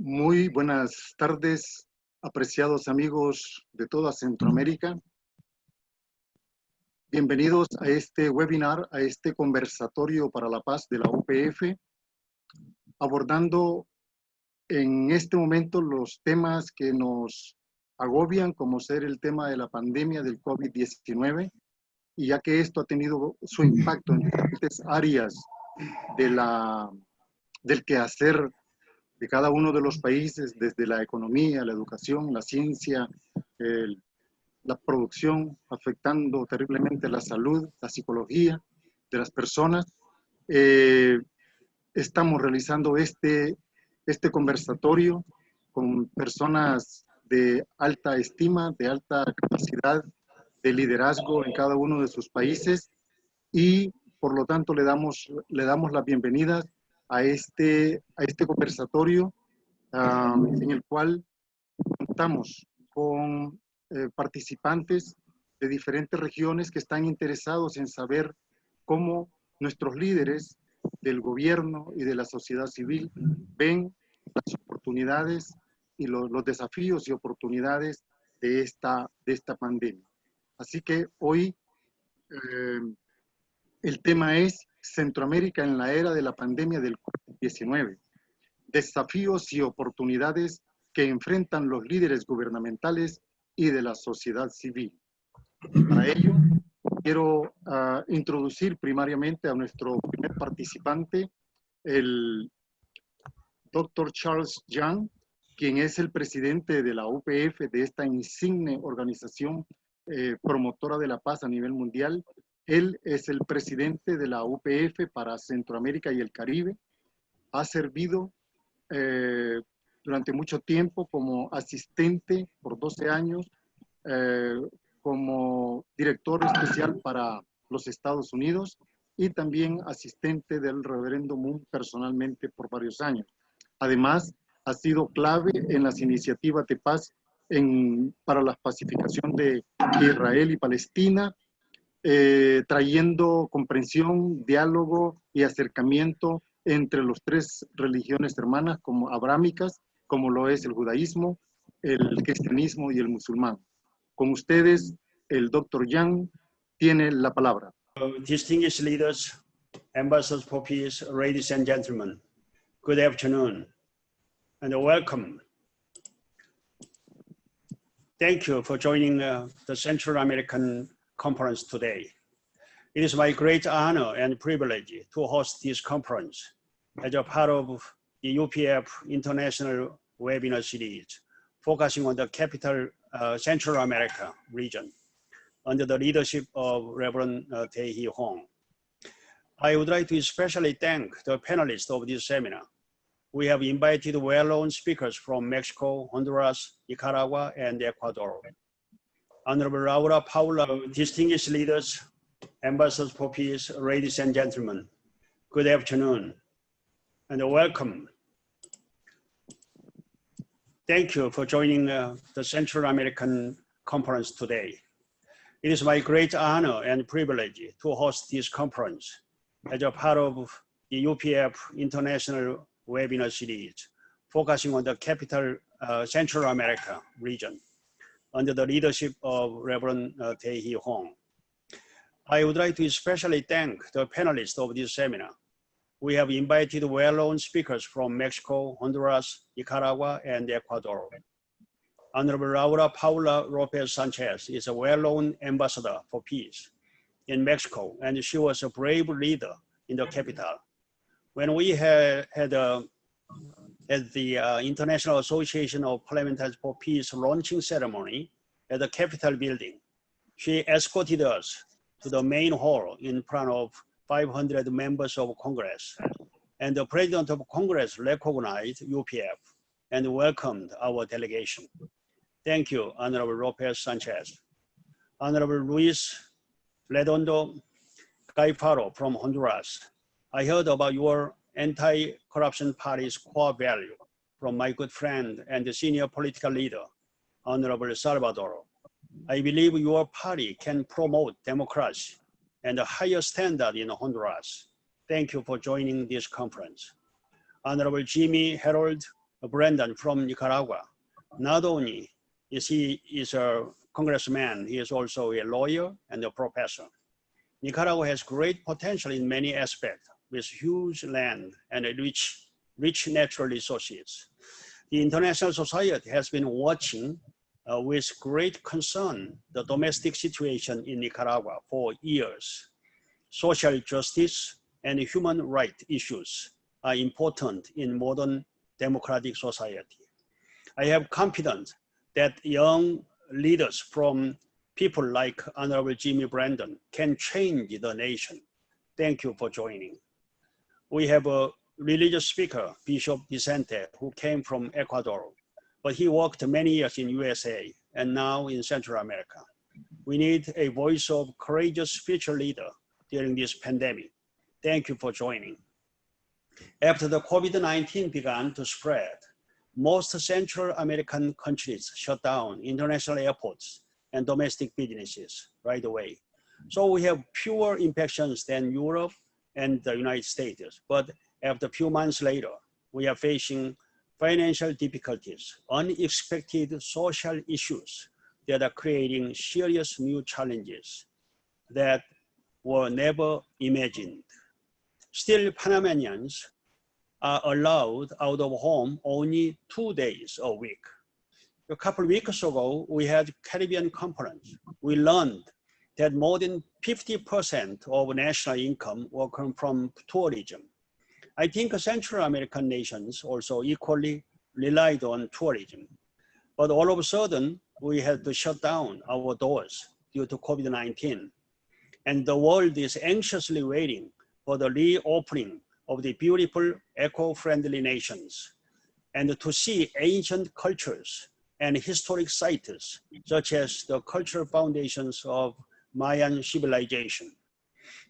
Muy buenas tardes, apreciados amigos de toda Centroamérica. Bienvenidos a este webinar, a este conversatorio para la paz de la UPF, abordando en este momento los temas que nos agobian, como ser el tema de la pandemia del COVID-19, y ya que esto ha tenido su impacto en diferentes áreas del quehacer de cada uno de los países, desde la economía, la educación, la ciencia, la producción, afectando terriblemente la salud, la psicología de las personas. Estamos realizando este conversatorio con personas de alta estima, de alta capacidad de liderazgo en cada uno de sus países, y por lo tanto le damos la bienvenida a este conversatorio en el cual contamos con participantes de diferentes regiones que están interesados en saber cómo nuestros líderes del gobierno y de la sociedad civil ven las oportunidades y los desafíos y oportunidades de esta pandemia. Así que hoy el tema es Centroamérica en la era de la pandemia del COVID-19. Desafíos y oportunidades que enfrentan los líderes gubernamentales y de la sociedad civil. Para ello, quiero introducir primariamente a nuestro primer participante, el Dr. Charles Yang, quien es el presidente de la UPF, de esta insigne organización promotora de la paz a nivel mundial. Él es el presidente de la UPF para Centroamérica y el Caribe. Ha servido durante mucho tiempo como asistente por 12 años, como director especial para los Estados Unidos y también asistente del reverendo Moon personalmente por varios años. Además, ha sido clave en las iniciativas de paz para la pacificación de Israel y Palestina, trayendo comprensión, diálogo y acercamiento entre las tres religiones hermanas como abrámicas, como lo es el judaísmo, el cristianismo y el musulmán. Con ustedes, el Dr. Yang tiene la palabra. Distinguished leaders, ambassadors for peace, ladies and gentlemen, good afternoon and welcome. Thank you for joining the Central American Conference today. It is my great honor and privilege to host this conference as a part of the UPF International Webinar Series, focusing on the capital Central America region under the leadership of Reverend Tae-Hee Hong. I would like to especially thank the panelists of this seminar. We have invited well-known speakers from Mexico, Honduras, Nicaragua, and Ecuador. Honorable Laura Paula, distinguished leaders, ambassadors for peace, ladies and gentlemen, good afternoon and welcome. Thank you for joining the Central American Conference today. It is my great honor and privilege to host this conference as a part of the UPF International Webinar Series, focusing on the capital Central America region under the leadership of Reverend Tae-Hee Hong. I would like to especially thank the panelists of this seminar. We have invited well-known speakers from Mexico, Honduras, Nicaragua, and Ecuador. Honorable Laura Paula Lopez Sanchez is a well-known ambassador for peace in Mexico, and she was a brave leader in the capital. When we had at the International Association of Parliamentarians for Peace launching ceremony at the Capitol building, she escorted us to the main hall in front of 500 members of Congress, and the President of Congress recognized UPF and welcomed our delegation. Thank you, Honorable Lopez Sanchez. Honorable Luis Redondo Gaifaro from Honduras. I heard about your anti-corruption party's core value from my good friend and the senior political leader, Honorable Salvador. I believe your party can promote democracy and a higher standard in Honduras. Thank you for joining this conference. Honorable Jimmy Harold Brandon from Nicaragua. Not only is he a congressman, he is also a lawyer and a professor. Nicaragua has great potential in many aspects, with huge land and rich natural resources. The international society has been watching with great concern the domestic situation in Nicaragua for years. Social justice and human rights issues are important in modern democratic society. I have confidence that young leaders from people like Honorable Jimmy Brandon can change the nation. Thank you for joining. We have a religious speaker, Bishop Vicente, who came from Ecuador, but he worked many years in USA and now in Central America. We need a voice of courageous spiritual leader during this pandemic. Thank you for joining. After the COVID-19 began to spread, most Central American countries shut down international airports and domestic businesses right away. So we have fewer infections than Europe and the United States. But after a few months later, we are facing financial difficulties, unexpected social issues that are creating serious new challenges that were never imagined. Still, Panamanians are allowed out of home only 2 days a week. A couple of weeks ago, we had Caribbean conference. We learned that more than 50% of national income will come from tourism. I think Central American nations also equally relied on tourism. But all of a sudden, we had to shut down our doors due to COVID-19. And the world is anxiously waiting for the reopening of the beautiful eco-friendly nations and to see ancient cultures and historic sites, such as the cultural foundations of Mayan civilization.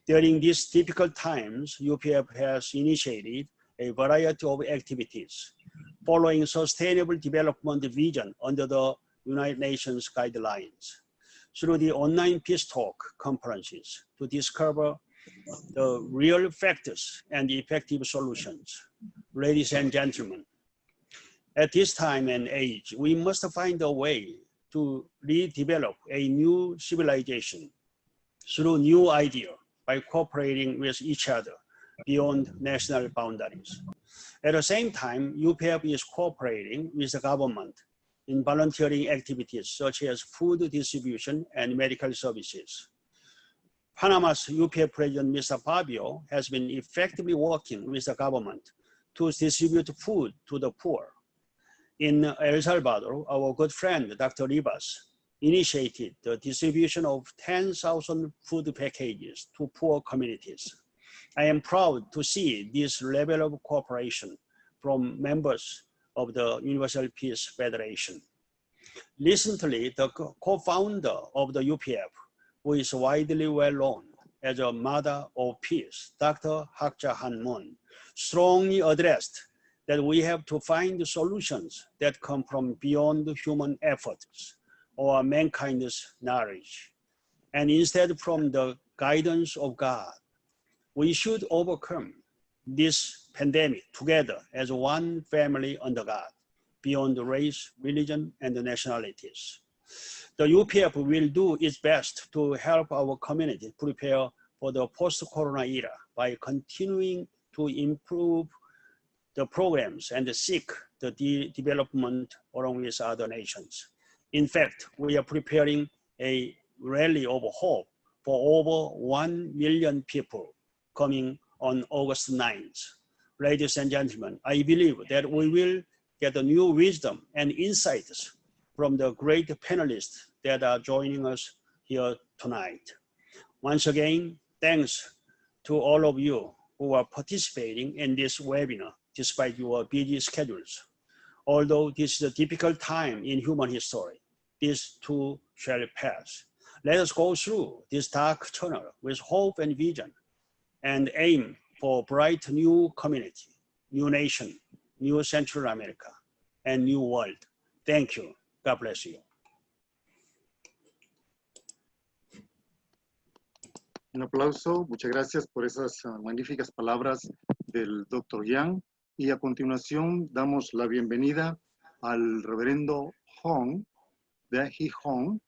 During these difficult times, UPF has initiated a variety of activities following Sustainable Development Vision under the United Nations guidelines through the online Peace Talk conferences to discover the real factors and effective solutions. Ladies and gentlemen, at this time and age, we must find a way to redevelop a new civilization through new ideas by cooperating with each other beyond national boundaries. At the same time, UPF is cooperating with the government in volunteering activities such as food distribution and medical services. Panama's UPF President, Mr. Fabio, has been effectively working with the government to distribute food to the poor. In El Salvador, our good friend, Dr. Rivas, initiated the distribution of 10,000 food packages to poor communities. I am proud to see this level of cooperation from members of the Universal Peace Federation. Recently, the co-founder of the UPF, who is widely well known as a mother of peace, Dr. Hak Ja Han Moon, strongly addressed that we have to find solutions that come from beyond human efforts or mankind's knowledge, and instead from the guidance of God. We should overcome this pandemic together as one family under God, beyond race, religion, and nationalities. The UPF will do its best to help our community prepare for the post-corona era by continuing to improve the programs and seek the development along with other nations. In fact, we are preparing a rally of hope for over 1 million people coming on August 9th. Ladies and gentlemen, I believe that we will get a new wisdom and insights from the great panelists that are joining us here tonight. Once again, thanks to all of you who are participating in this webinar despite your busy schedules. Although this is a difficult time in human history, this too shall pass. Let us go through this dark tunnel with hope and vision and aim for bright new community, new nation, new Central America, and new world. Thank you. God bless you. Un aplauso. Muchas gracias por esas magníficas palabras del Dr. Yang. Y a continuación damos la bienvenida al reverendo Hong, Dae-hee Hong,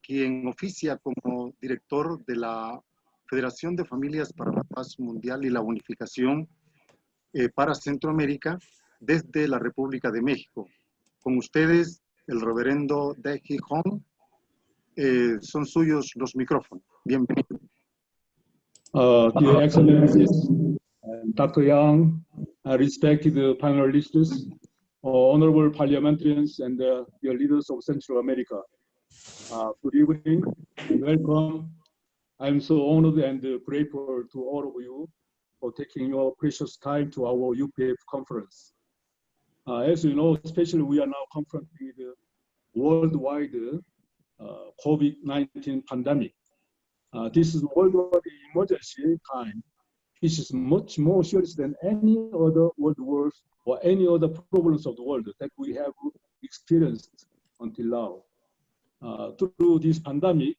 quien oficia como director de la Federación de Familias para la Paz Mundial y la Unificación para Centroamérica desde la República de México. Con ustedes, el reverendo Dae-hee Hong. Son suyos los micrófonos. Bienvenido. Dear Excellencies, Dr. Yang, respected panelists, honorable parliamentarians, and dear leaders of Central America. Good evening and welcome. I'm so honored and grateful to all of you for taking your precious time to our UPF conference. As you know, especially we are now confronting the worldwide COVID-19 pandemic. This is worldwide emergency time. This is much more serious than any other world wars or any other problems of the world that we have experienced until now. Through this pandemic,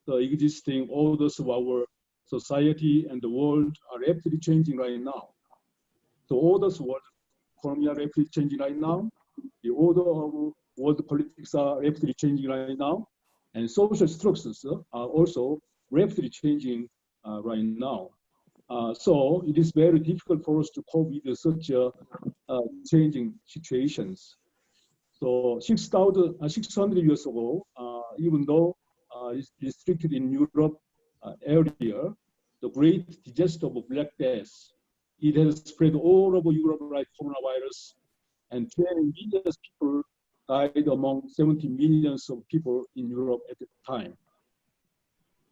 the existing orders of our society and the world are rapidly changing right now. The orders of world economy are rapidly changing right now. The order of world politics are rapidly changing right now. And social structures are also rapidly changing right now. So it is very difficult for us to cope with such changing situations. So 600 years ago, even though it's restricted in Europe area, the great disaster of Black Death, it has spread all over Europe like coronavirus, and 20 million people died among 70 millions of people in Europe at the time.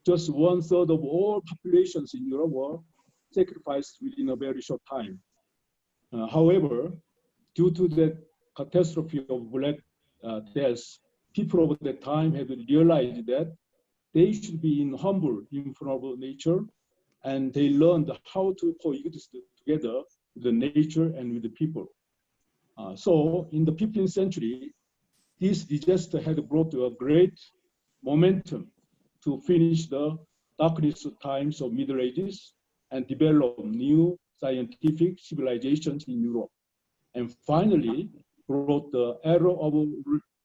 Just 1/3 of all populations in Europe were sacrificed within a very short time. However, due to that catastrophe of Black Death, people of that time had realized that they should be humble in front of nature, and they learned how to coexist together with the nature and with the people. So in the 15th century, this disaster had brought a great momentum to finish the darkness times of Middle Ages and develop new scientific civilizations in Europe, and finally brought the era of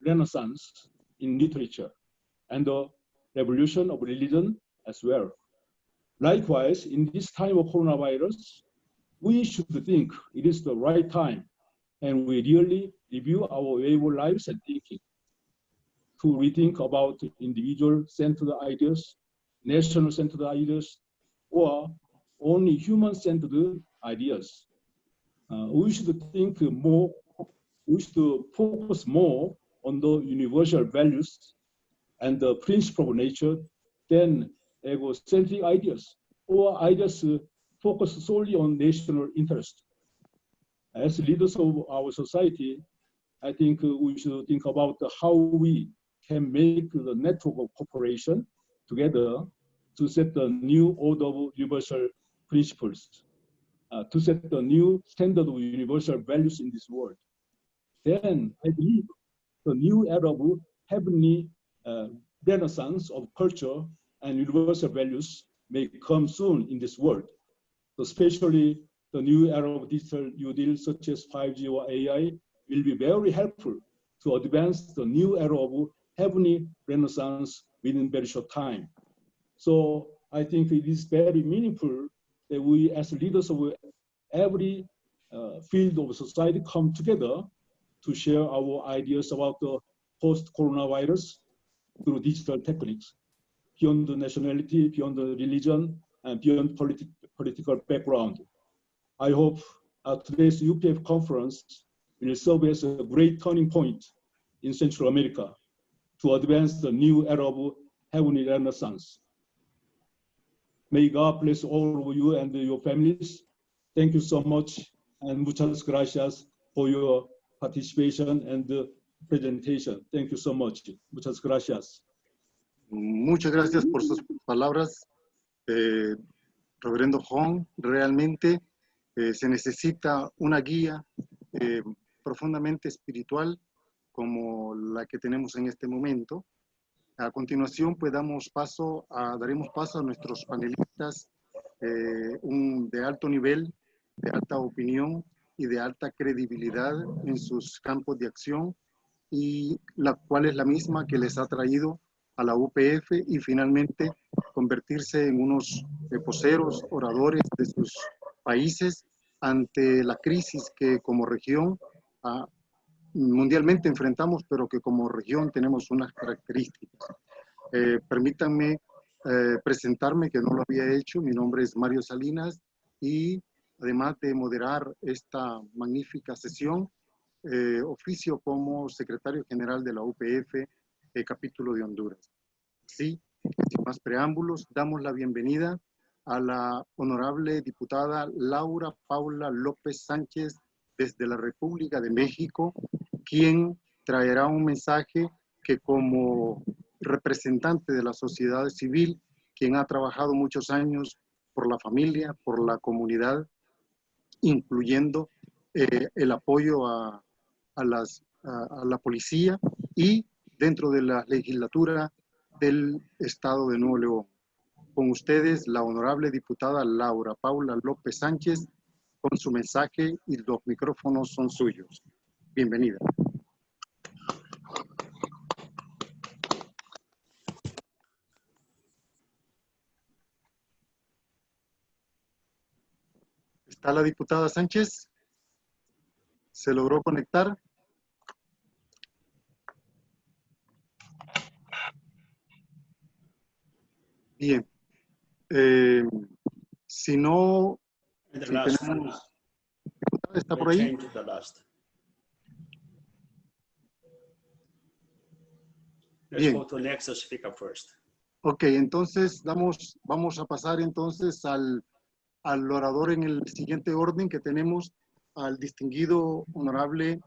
Renaissance in literature and the revolution of religion as well. Likewise, in this time of coronavirus, we should think it is the right time, and we really review our way of lives and thinking to rethink about individual-centered ideas, national-centered ideas, or only human-centered ideas. We should think more, we should focus more on the universal values and the principle of nature than egocentric ideas or ideas focused solely on national interest. As leaders of our society, I think we should think about how we can make the network of cooperation together to set the new order of universal principles, to set the new standard of universal values in this world. Then I believe the new era of heavenly renaissance of culture and universal values may come soon in this world, especially the new era of digital New Deal such as 5G or AI will be very helpful to advance the new era of heavenly renaissance within very short time. So I think it is very meaningful that we as leaders of every field of society come together to share our ideas about the post-coronavirus through digital techniques, beyond the nationality, beyond the religion, and beyond political background. I hope today's UPF conference will serve as a great turning point in Central America to advance the new era of heavenly renaissance. May God bless all of you and your families. Thank you so much, and muchas gracias for your participation and presentation. Thank you so much. Muchas gracias. Muchas gracias por sus palabras, reverendo Hong. Realmente se necesita una guía profundamente espiritual como la que tenemos en este momento. A continuación, pues daremos paso a nuestros panelistas de alto nivel, de alta opinión, y de alta credibilidad en sus campos de acción, y la cual es la misma que les ha traído a la UPF y finalmente convertirse en unos voceros, oradores de sus países ante la crisis que como región mundialmente enfrentamos, pero que como región tenemos unas características. Permítanme presentarme, que no lo había hecho. Mi nombre es Mario Salinas y además de moderar esta magnífica sesión, oficio como secretario general de la UPF, capítulo de Honduras. Sí, sin más preámbulos, damos la bienvenida a la honorable diputada Laura Paula López Sánchez desde la República de México, quien traerá un mensaje que como representante de la sociedad civil, quien ha trabajado muchos años por la familia, por la comunidad, incluyendo el apoyo a la policía y dentro de la legislatura del Estado de Nuevo León. Con ustedes, la honorable diputada Laura Paula López Sánchez, con su mensaje, y los micrófonos son suyos. Bienvenida. ¿Está la diputada Sánchez? ¿Se logró conectar? Bien. Si no, si tenemos... ¿Está por ahí? Bien. Let's go to next speaker first. Ok, entonces vamos a pasar entonces al orador en el siguiente orden, que tenemos al distinguido honorable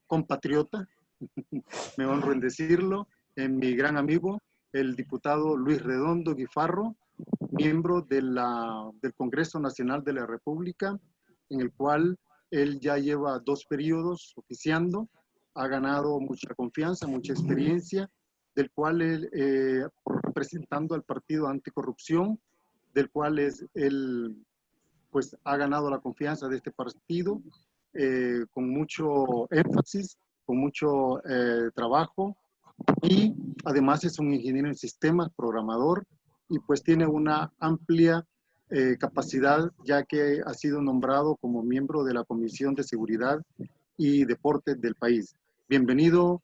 compatriota, me honro en decirlo, mi gran amigo, el diputado Luis Redondo Guifarro, miembro del Congreso Nacional de la República, en el cual él ya lleva 2 periodos oficiando, ha ganado mucha confianza, mucha experiencia, del cual él, representando al Partido Anticorrupción, del cual él pues ha ganado la confianza de este partido, con mucho énfasis, con mucho trabajo, y además es un ingeniero en sistemas, programador, y pues tiene una amplia capacidad, ya que ha sido nombrado como miembro de la Comisión de Seguridad y Deportes del país. Bienvenido,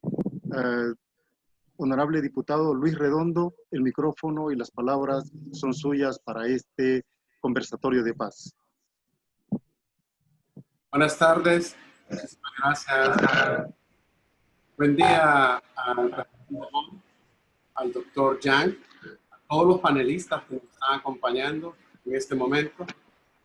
honorable diputado Luis Redondo. El micrófono y las palabras son suyas para este conversatorio de paz. Buenas tardes, muchísimas gracias. Buen día al doctor Yang, a todos los panelistas que nos están acompañando en este momento.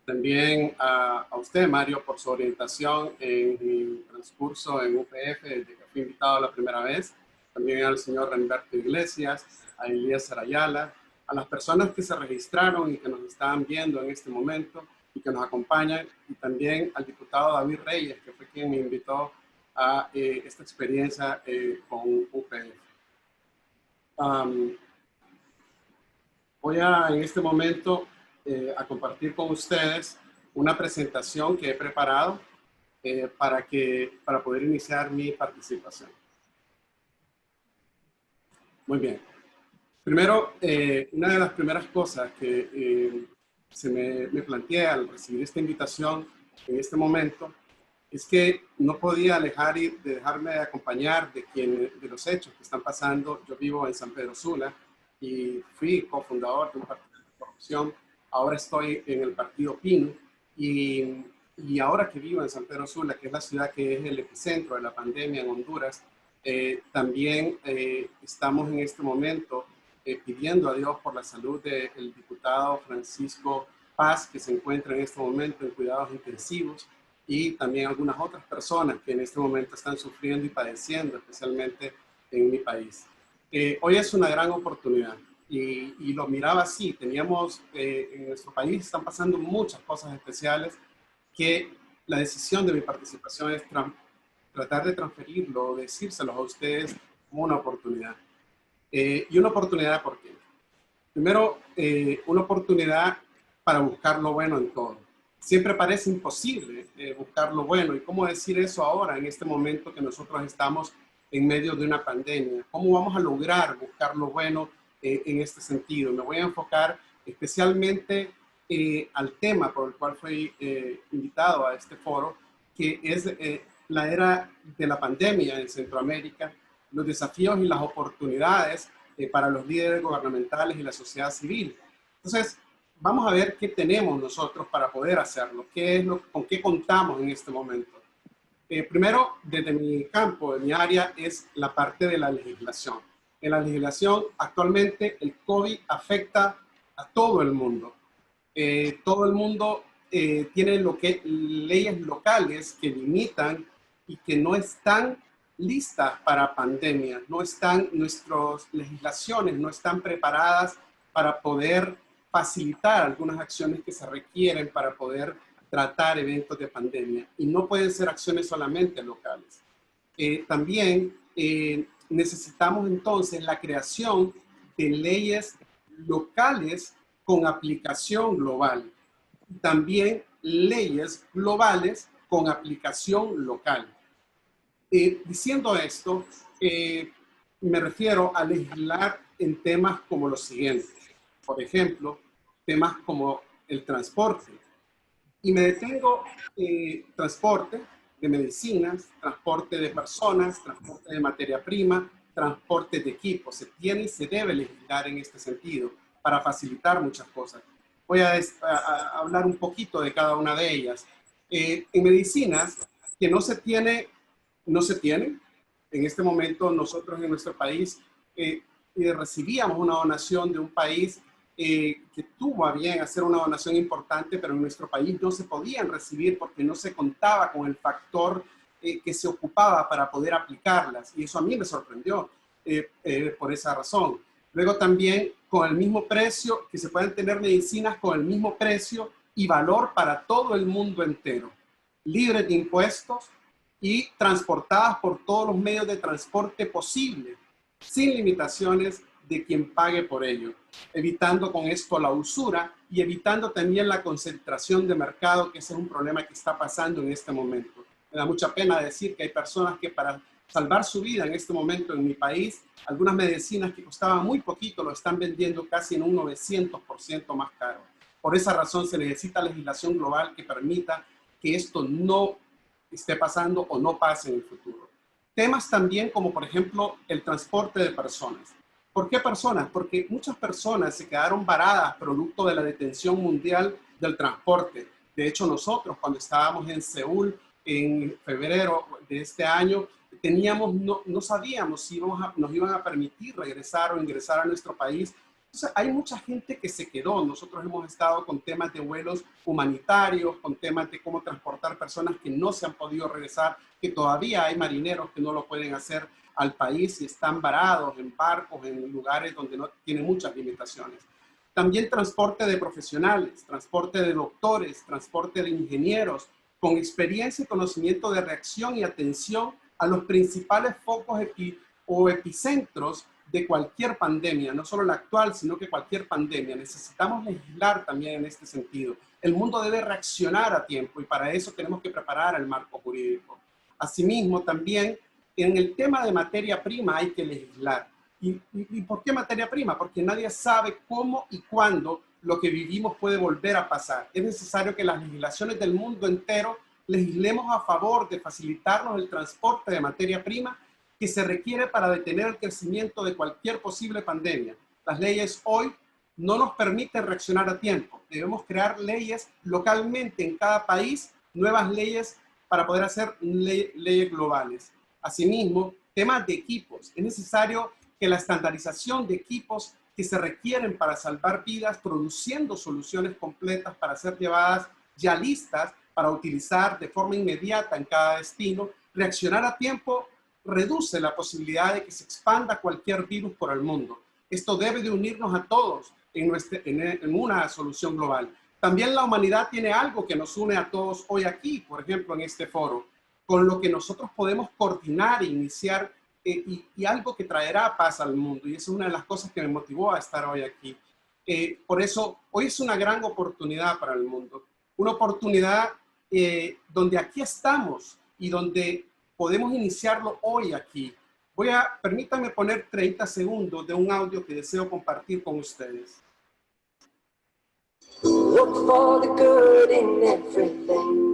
También a usted, Mario, por su orientación en mi transcurso en UPF, desde que fui invitado la primera vez. También al señor Renberto Iglesias, a Elías Ayala, a las personas que se registraron y que nos están viendo en este momento y que nos acompañan, y también al diputado David Reyes, que fue quien me invitó a esta experiencia con UPF. Voy en este momento a compartir con ustedes una presentación que he preparado para poder iniciar mi participación. Muy bien. Primero, una de las primeras cosas que me planteé al recibir esta invitación en este momento es que no podía dejarme de acompañar de los hechos que están pasando. Yo vivo en San Pedro Sula y fui cofundador de un partido de corrupción. Ahora estoy en el partido PIN y ahora que vivo en San Pedro Sula, que es la ciudad que es el epicentro de la pandemia en Honduras, también estamos en este momento pidiendo a Dios por la salud del diputado Francisco Paz, que se encuentra en este momento en cuidados intensivos, y también algunas otras personas que en este momento están sufriendo y padeciendo, especialmente en mi país. Hoy es una gran oportunidad y lo miraba así. Teníamos, en nuestro país están pasando muchas cosas especiales que la decisión de mi participación es tratar de transferirlo, decírselos a ustedes como una oportunidad. Y una oportunidad, ¿por qué? Primero, una oportunidad para buscar lo bueno en todo. siempre parece imposible buscar lo bueno. ¿Y cómo decir eso ahora, en este momento que nosotros estamos en medio de una pandemia? ¿Cómo vamos a lograr buscar lo bueno en este sentido? Me voy a enfocar especialmente al tema por el cual fui invitado a este foro, que es la era de la pandemia en Centroamérica, los desafíos y las oportunidades para los líderes gubernamentales y la sociedad civil. Entonces, vamos a ver qué tenemos nosotros para poder hacerlo, con qué contamos en este momento. Primero, desde mi campo, de mi área, es la parte de la legislación. En la legislación, actualmente, el COVID afecta a todo el mundo. Todo el mundo tiene leyes locales que limitan y que no están listas para pandemia. Nuestras legislaciones no están preparadas para poder facilitar algunas acciones que se requieren para poder tratar eventos de pandemia. Y no pueden ser acciones solamente locales. También necesitamos entonces la creación de leyes locales con aplicación global. También leyes globales con aplicación local. Diciendo esto, me refiero a legislar en temas como los siguientes. Por ejemplo, temas como el transporte. Y me detengo transporte de medicinas, transporte de personas, transporte de materia prima, transporte de equipos. Se tiene y se debe legislar en este sentido para facilitar muchas cosas. Voy a hablar un poquito de cada una de ellas. En medicinas, que no se tiene. En este momento nosotros en nuestro país recibíamos una donación de un país que tuvo a bien hacer una donación importante, pero en nuestro país no se podían recibir porque no se contaba con el factor que se ocupaba para poder aplicarlas. Y eso a mí me sorprendió por esa razón. Luego también con el mismo precio, que se pueden tener medicinas con el mismo precio y valor para todo el mundo entero, libres de impuestos y transportadas por todos los medios de transporte posible, sin limitaciones de quien pague por ello, evitando con esto la usura y evitando también la concentración de mercado, que ese es un problema que está pasando en este momento. Me da mucha pena decir que hay personas que para salvar su vida en este momento en mi país, algunas medicinas que costaban muy poquito lo están vendiendo casi en un 900% más caro. Por esa razón se necesita legislación global que permita que esto no esté pasando o no pase en el futuro. Temas también como, por ejemplo, el transporte de personas. ¿Por qué personas? Porque muchas personas se quedaron varadas producto de la detención mundial del transporte. De hecho, nosotros cuando estábamos en Seúl en febrero de este año, no sabíamos si nos iban a permitir regresar o ingresar a nuestro país. Entonces, hay mucha gente que se quedó. Nosotros hemos estado con temas de vuelos humanitarios, con temas de cómo transportar personas que no se han podido regresar, que todavía hay marineros que no lo pueden hacer al país y están varados en barcos, en lugares donde no tienen muchas limitaciones. También transporte de profesionales, transporte de doctores, transporte de ingenieros, con experiencia y conocimiento de reacción y atención a los principales focos o epicentros de cualquier pandemia, no solo la actual, sino que cualquier pandemia. Necesitamos legislar también en este sentido. El mundo debe reaccionar a tiempo y para eso tenemos que preparar el marco jurídico. Asimismo, también en el tema de materia prima hay que legislar. ¿Y por qué materia prima? Porque nadie sabe cómo y cuándo lo que vivimos puede volver a pasar. Es necesario que las legislaciones del mundo entero legislemos a favor de facilitarnos el transporte de materia prima que se requiere para detener el crecimiento de cualquier posible pandemia. Las leyes hoy no nos permiten reaccionar a tiempo. Debemos crear leyes localmente en cada país, nuevas leyes para poder hacer leyes globales. Asimismo, temas de equipos. Es necesario que la estandarización de equipos que se requieren para salvar vidas, produciendo soluciones completas para ser llevadas ya listas para utilizar de forma inmediata en cada destino, reaccionar a tiempo reduce la posibilidad de que se expanda cualquier virus por el mundo. Esto debe de unirnos a todos en una solución global. También la humanidad tiene algo que nos une a todos hoy aquí, por ejemplo, en este foro, con lo que nosotros podemos coordinar e iniciar y algo que traerá paz al mundo. Y esa es una de las cosas que me motivó a estar hoy aquí. Por eso, hoy es una gran oportunidad para el mundo. una oportunidad donde aquí estamos y donde podemos iniciarlo hoy aquí. Permítanme poner 30 segundos de un audio que deseo compartir con ustedes. Look for the good in everything.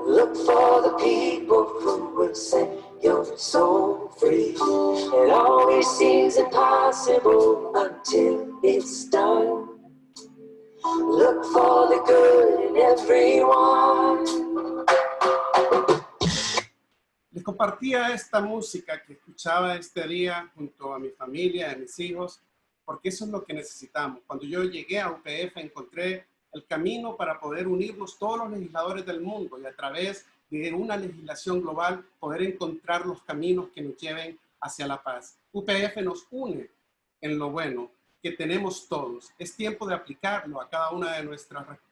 Look for the people who will set your soul free. It always seems impossible until it's done. Look for the good in everyone. Les compartía esta música que escuchaba este día junto a mi familia, a mis hijos, porque eso es lo que necesitamos. Cuando yo llegué a UPF encontré el camino para poder unirnos todos los legisladores del mundo y a través de una legislación global poder encontrar los caminos que nos lleven hacia la paz. UPF nos une en lo bueno que tenemos todos. Es tiempo de aplicarlo a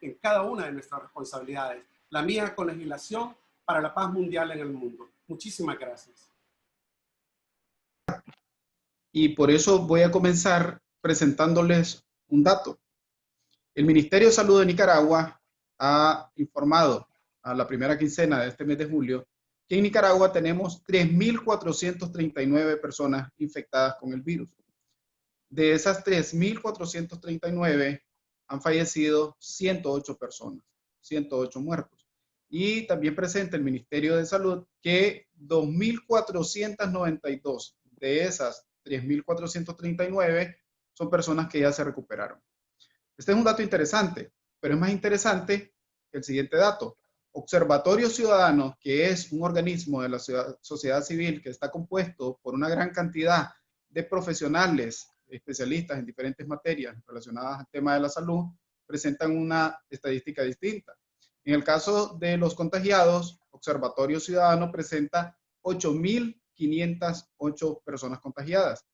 en cada una de nuestras responsabilidades. La mía con legislación para la paz mundial en el mundo. Muchísimas gracias. Y por eso voy a comenzar presentándoles un dato. El Ministerio de Salud de Nicaragua ha informado a la primera quincena de este mes de julio que en Nicaragua tenemos 3.439 personas infectadas con el virus. De esas 3.439 han fallecido 108 personas, 108 muertos. Y también presenta el Ministerio de Salud que 2.492 de esas 3.439 son personas que ya se recuperaron. Este es un dato interesante, pero es más interesante que el siguiente dato. Observatorio Ciudadano, que es un organismo de la sociedad civil que está compuesto por una gran cantidad de profesionales, especialistas en diferentes materias relacionadas al tema de la salud, presentan una estadística distinta. En el caso de los contagiados, Observatorio Ciudadano presenta 8.508 personas contagiadas,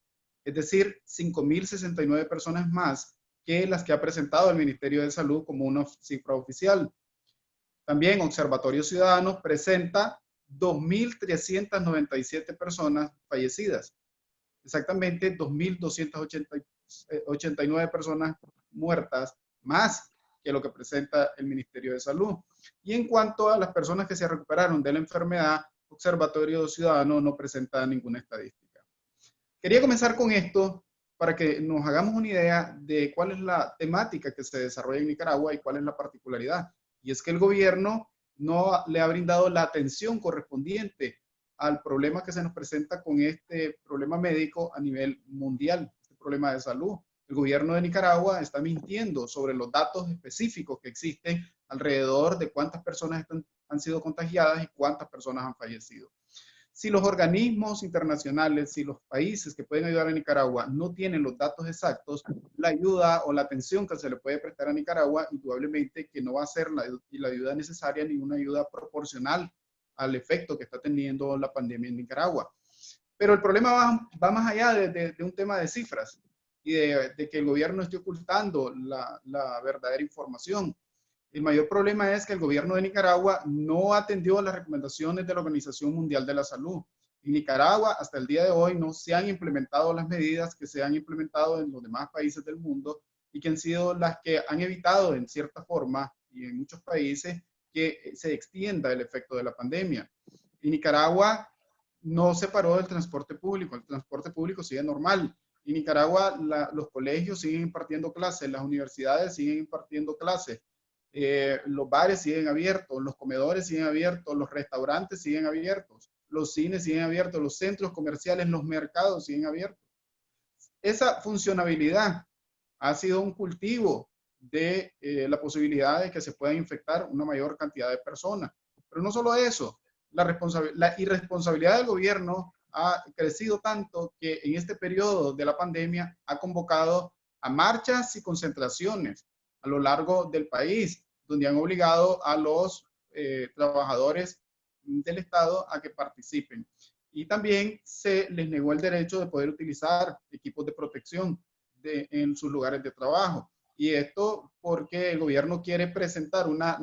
es decir, 5.069 personas más que las que ha presentado el Ministerio de Salud como una cifra oficial. También Observatorio Ciudadano presenta 2.397 personas fallecidas, exactamente 2.289 personas muertas más que lo que presenta el Ministerio de Salud. Y en cuanto a las personas que se recuperaron de la enfermedad, Observatorio Ciudadano no presenta ninguna estadística. Quería comenzar con esto para que nos hagamos una idea de cuál es la temática que se desarrolla en Nicaragua y cuál es la particularidad. Y es que el gobierno no le ha brindado la atención correspondiente al problema que se nos presenta con este problema médico a nivel mundial, este problema de salud. El gobierno de Nicaragua está mintiendo sobre los datos específicos que existen alrededor de cuántas personas han sido contagiadas y cuántas personas han fallecido. Si los organismos internacionales, si los países que pueden ayudar a Nicaragua no tienen los datos exactos, la ayuda o la atención que se le puede prestar a Nicaragua, indudablemente que no va a ser la ayuda necesaria ni una ayuda proporcional al efecto que está teniendo la pandemia en Nicaragua. Pero el problema va más allá de un tema de cifras y de que el gobierno esté ocultando la verdadera información. El mayor problema es que el gobierno de Nicaragua no atendió las recomendaciones de la Organización Mundial de la Salud. En Nicaragua, hasta el día de hoy, no se han implementado las medidas que se han implementado en los demás países del mundo y que han sido las que han evitado, en cierta forma, y en muchos países, que se extienda el efecto de la pandemia. En Nicaragua no se paró el transporte público sigue normal. En Nicaragua los colegios siguen impartiendo clases, las universidades siguen impartiendo clases. Los bares siguen abiertos, los comedores siguen abiertos, los restaurantes siguen abiertos, los cines siguen abiertos, los centros comerciales, los mercados siguen abiertos. Esa funcionabilidad ha sido un cultivo de la posibilidad de que se pueda infectar una mayor cantidad de personas. Pero no solo eso, la irresponsabilidad del gobierno ha crecido tanto que en este periodo de la pandemia ha convocado a marchas y concentraciones a lo largo del país, donde han obligado a los trabajadores del Estado a que participen. Y también se les negó el derecho de poder utilizar equipos de protección en sus lugares de trabajo. Y esto porque el gobierno quiere presentar una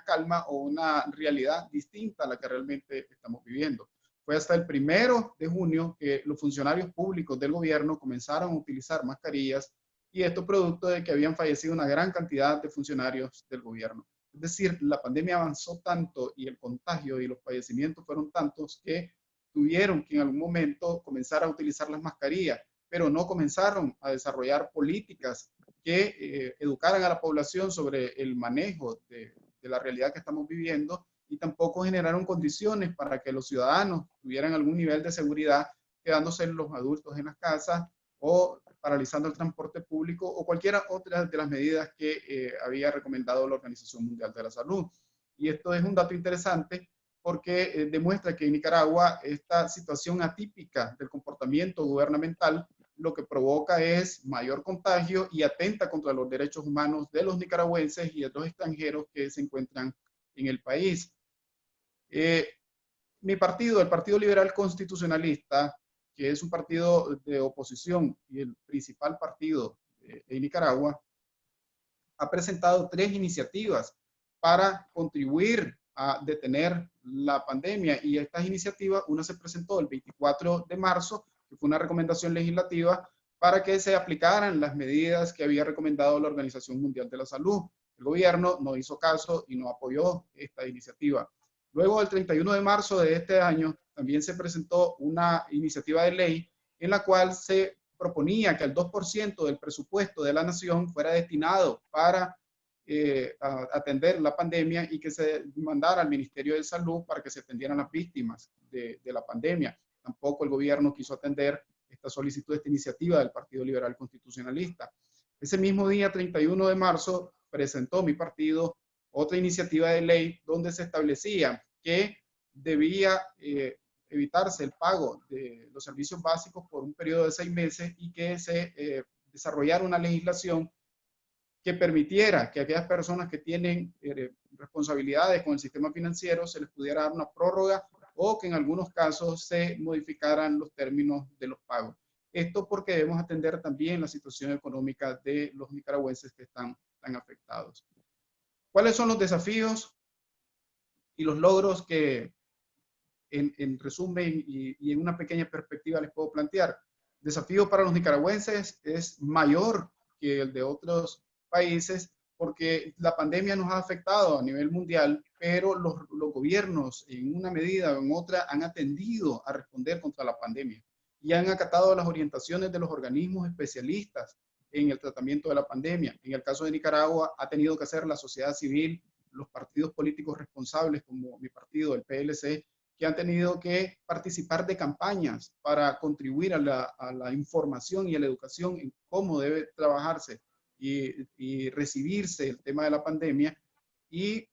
calma o una realidad distinta a la que realmente estamos viviendo. Fue hasta el 1 de junio que los funcionarios públicos del gobierno comenzaron a utilizar mascarillas y esto producto de que habían fallecido una gran cantidad de funcionarios del gobierno. Es decir, la pandemia avanzó tanto y el contagio y los fallecimientos fueron tantos que tuvieron que en algún momento comenzar a utilizar las mascarillas, pero no comenzaron a desarrollar políticas que educaran a la población sobre el manejo de la realidad que estamos viviendo, y tampoco generaron condiciones para que los ciudadanos tuvieran algún nivel de seguridad, quedándose los adultos en las casas o paralizando el transporte público o cualquiera otra de las medidas que había recomendado la Organización Mundial de la Salud. Y esto es un dato interesante porque demuestra que en Nicaragua esta situación atípica del comportamiento gubernamental lo que provoca es mayor contagio y atenta contra los derechos humanos de los nicaragüenses y de los extranjeros que se encuentran en el país. Mi partido, el Partido Liberal Constitucionalista, que es un partido de oposición y el principal partido en Nicaragua, ha presentado 3 iniciativas para contribuir a detener la pandemia, y estas iniciativas, una se presentó el 24 de marzo, que fue una recomendación legislativa para que se aplicaran las medidas que había recomendado la Organización Mundial de la Salud. El gobierno no hizo caso y no apoyó esta iniciativa. Luego, el 31 de marzo de este año, también se presentó una iniciativa de ley en la cual se proponía que el 2% del presupuesto de la nación fuera destinado para atender la pandemia y que se mandara al Ministerio de Salud para que se atendieran las víctimas de la pandemia. Tampoco el gobierno quiso atender esta solicitud, esta iniciativa del Partido Liberal Constitucionalista. Ese mismo día, 31 de marzo, presentó mi partido otra iniciativa de ley donde se establecía que debía evitarse el pago de los servicios básicos por un periodo de 6 meses y que se desarrollara una legislación que permitiera que aquellas personas que tienen responsabilidades con el sistema financiero se les pudiera dar una prórroga o que en algunos casos se modificaran los términos de los pagos. Esto porque debemos atender también la situación económica de los nicaragüenses que están tan afectados. ¿Cuáles son los desafíos y los logros que en resumen y en una pequeña perspectiva les puedo plantear? El desafío para los nicaragüenses es mayor que el de otros países porque la pandemia nos ha afectado a nivel mundial, pero los gobiernos en una medida o en otra han atendido a responder contra la pandemia y han acatado las orientaciones de los organismos especialistas en el tratamiento de la pandemia. En el caso de Nicaragua ha tenido que hacer la sociedad civil, los partidos políticos responsables como mi partido, el PLC, que han tenido que participar de campañas para contribuir a la información y a la educación en cómo debe trabajarse y recibirse el tema de la pandemia, y